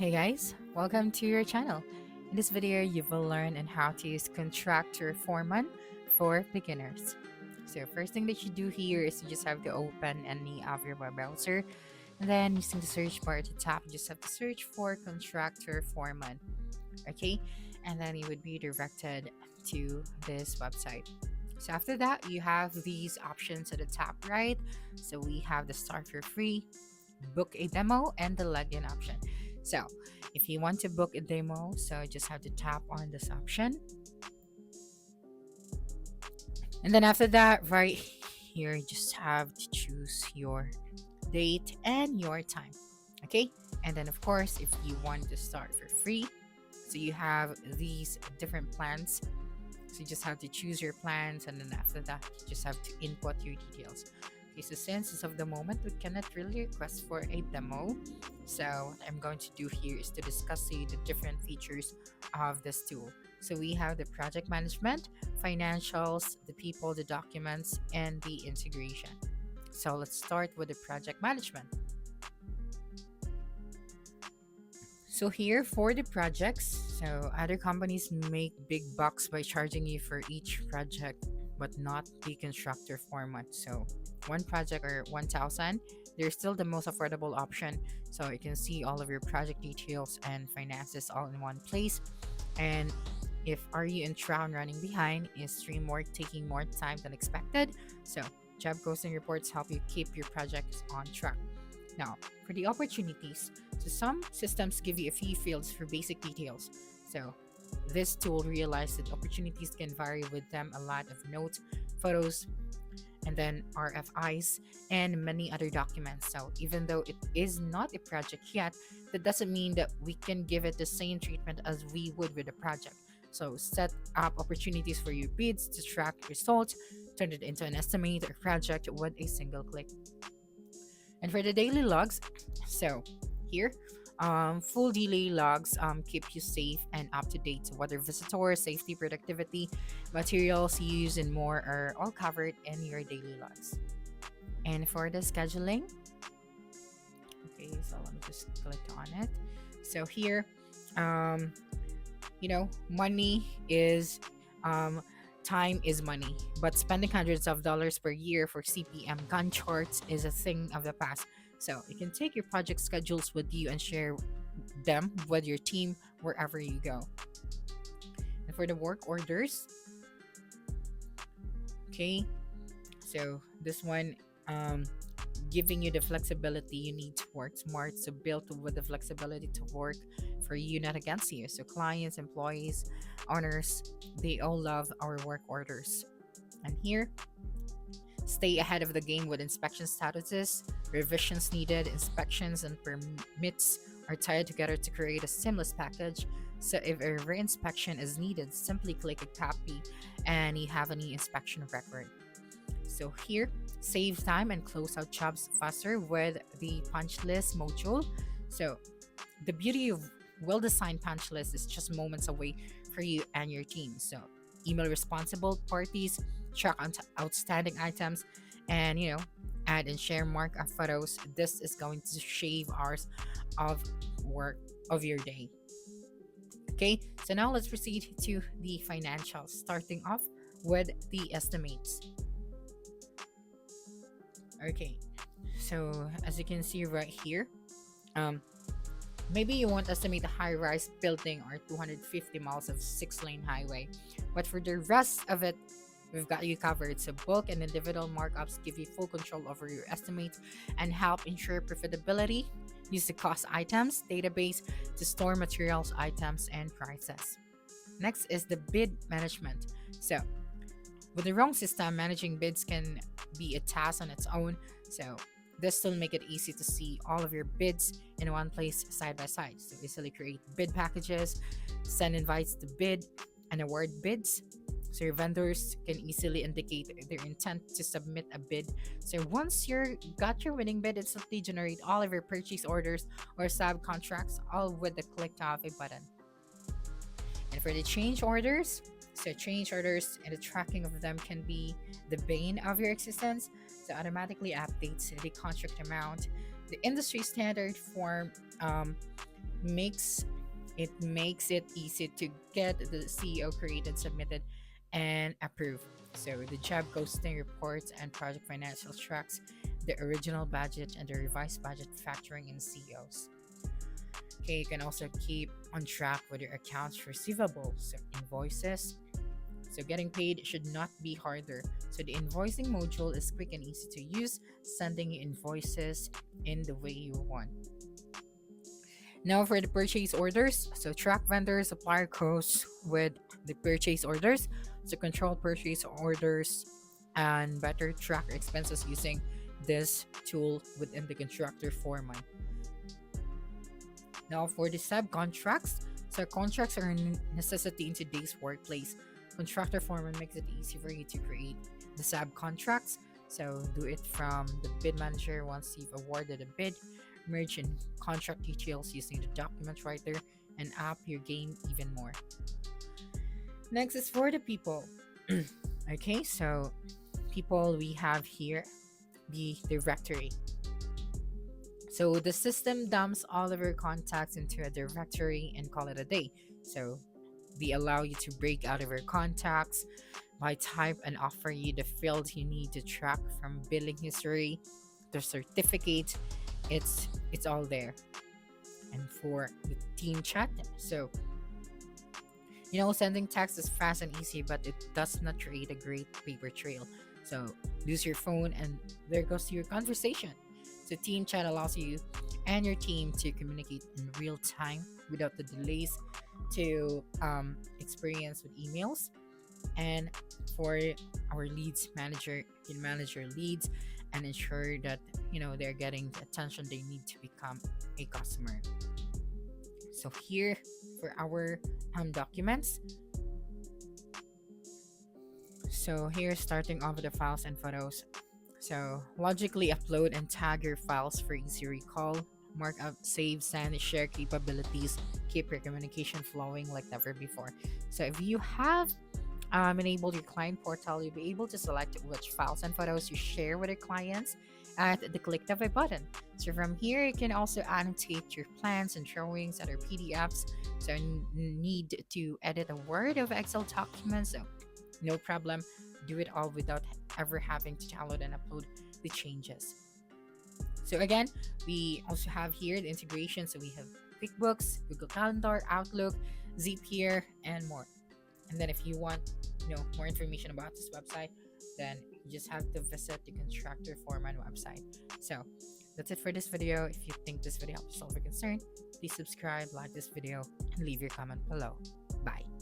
Hey guys, welcome to your channel. In this video, you will learn on how to use Contractor Foreman for beginners. So first thing that you do here is you just have to open any of your web browser. And then using the search bar at the top, you just have to search for Contractor Foreman. Okay, and then you would be directed to this website. So after that, you have these options at the top right. So we have the start for free, book a demo, and the login option. So if you want to book a demo, so just have to tap on this option. And then after that, right here, you just have to choose your date and your time. Okay. And then, of course, if you want to start for free, so you have these different plans. So you just have to choose your plans, and then after that, you just have to input your details. Okay, so since as of the moment we cannot really request for a demo, so what I'm going to do here is to discuss to you the different features of this tool. So we have the project management, financials, the people, the documents, and the integration. So let's start with the project management. So here for the projects, so other companies make big bucks by charging you for each project, but not the constructor format. So one project or 1,000, they're still the most affordable option. So you can see all of your project details and finances all in one place. And if are you in Trown running behind, is stream work taking more time than expected? So job posting reports help you keep your projects on track. Now, for the opportunities, so some systems give you a few fields for basic details. So this tool realized that opportunities can vary with them a lot of notes, photos, and then RFIs and many other documents. So even though it is not a project yet, that doesn't mean that we can give it the same treatment as we would with a project. So set up opportunities for your bids to track results, turn it into an estimate or project with a single click. And for the daily logs, so here, full daily logs keep you safe and up to date. Whether visitors, safety, productivity, materials used, and more are all covered in your daily logs. And for the scheduling, okay, so let me just click on it. So here, um, money is time is money, but spending hundreds of dollars per year for CPM gun charts is a thing of the past. So you can take your project schedules with you and share them with your team wherever you go. And for the work orders, okay, so this one, giving you the flexibility you need to work smart, so built with the flexibility to work for you, not against you. So clients, employees, owners, they all love our work orders. And here, stay ahead of the game with inspection statuses, revisions needed, inspections, and permits are tied together to create a seamless package. So if a reinspection is needed, simply click a copy and you have any inspection record. So here, save time and close out jobs faster with the punch list module. So the beauty of well-designed punch list is just moments away for you and your team. So email responsible parties, track on outstanding items, and add and share markup photos. This is going to shave hours of work of your day. Okay, so now let's proceed to the financials, starting off with the estimates. Okay, so as you can see right here, maybe you won't estimate a high-rise building or 250 miles of 6-lane highway, but for the rest of it, we've got you covered. So bulk and individual markups give you full control over your estimates and help ensure profitability. Use the cost items database to store materials, items, and prices. Next is the bid management. So with the wrong system, managing bids can be a task on its own. So this will make it easy to see all of your bids in one place side by side. So easily create bid packages, send invites to bid, and award bids. So your vendors can easily indicate their intent to submit a bid. So once you got your winning bid, instantly generate all of your purchase orders or subcontracts all with the click of a button. And for the change orders, so change orders and the tracking of them can be the bane of your existence. So automatically updates the contract amount, the industry standard form, makes makes it easy to get the CEO created, submitted, and approved. So the job posting reports and project financial tracks the original budget and the revised budget factoring in COs. Okay, you can also keep on track with your accounts receivable, so invoices. So getting paid should not be harder. So the invoicing module is quick and easy to use, sending you invoices in the way you want. Now for the purchase orders, so track vendor supplier costs with the purchase orders, so control purchase orders and better track expenses using this tool within the Contractor Foreman. Now for the subcontracts, so contracts are a necessity in today's workplace. Contractor Foreman makes it easy for you to create the subcontracts. So do it from the bid manager once you've awarded a bid, merge in contract details using the document writer, and up your game even more. Next is for the people. Okay, so people we have here the directory. So the system dumps all of your contacts into a directory and call it a day. So they allow you to break out of your contacts by type and offer you the fields you need to track from billing history to certificate. It's all there. And for the team chat, so sending text is fast and easy, but it does not create a great paper trail. So use your phone and there goes your conversation. So team chat allows you and your team to communicate in real time without the delays to experience with emails. And for our leads manager, you can manage your leads and ensure that they're getting the attention they need to become a customer. So here for our documents. So here, starting off with the files and photos. So logically upload and tag your files for easy recall, markup, save, send, share capabilities, keep your communication flowing like never before. So if you have enabled your client portal, you'll be able to select which files and photos you share with your clients at the click of a button. So from here, you can also annotate your plans and drawings, other PDFs. So need to edit a Word of Excel document, so no problem. Do it all without ever having to download and upload the changes. So again, we also have here the integration. So we have QuickBooks, Google Calendar, Outlook, Zapier, and more. And then if you want more information about this website, then you just have to visit the Contractor Foreman website. So that's it for this video. If you think this video helped you solve a concern, please subscribe, like this video, and leave your comment below. Bye.